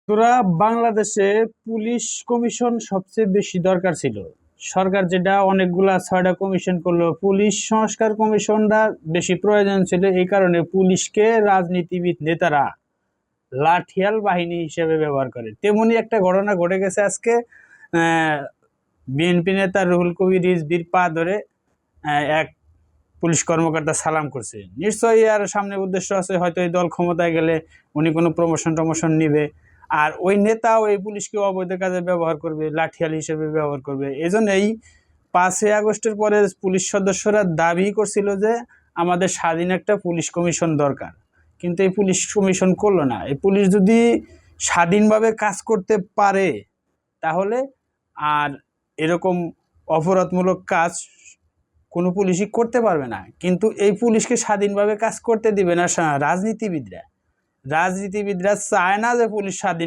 তোরা বাংলাদেশে police commission সবচেয়ে বেশি দরকার ছিল। সরকার যেটা অনেকগুলা 6টা কমিশন করলো, পুলিশ সংস্কার কমিশনটা বেশি প্রয়োজন ছিল। এই কারণে পুলিশকে রাজনীতিবিদ নেতারা লাঠিয়াল বাহিনী হিসেবে ব্যবহার করে। তেমনি একটা ঘটনা ঘটে গেছে আজকে। বিএনপি নেতা রুহুল কবির রিজভীর পা ধরে এক পুলিশ কর্মকর্তা সালাম করছে। নিশ্চয়ই আর সামনে উদ্দেশ্য আছে, হয়তো এই দল ক্ষমতায় গেলে উনি কোনো প্রমোশন নিবে, আর ওই নেতাও এই পুলিশকে অবৈধ কাজে ব্যবহার করবে, লাঠিয়াল হিসেবে ব্যবহার করবে। এই জন্যই 5ই আগস্টের পরে পুলিশ সদস্যরা দাবি করছিল যে আমাদের স্বাধীন একটা পুলিশ কমিশন দরকার, কিন্তু এই পুলিশ কমিশন করলো না। এই পুলিশ যদি স্বাধীনভাবে কাজ করতে পারে তাহলে আর এরকম অপরাধমূলক কাজ কোনো পুলিশই করতে পারবে না। কিন্তু এই পুলিশকে স্বাধীনভাবে কাজ করতে দিবে না রাজনীতিবিদরা। রাজনীতিবিদরা চায় না যে পুলিশ স্বাধীন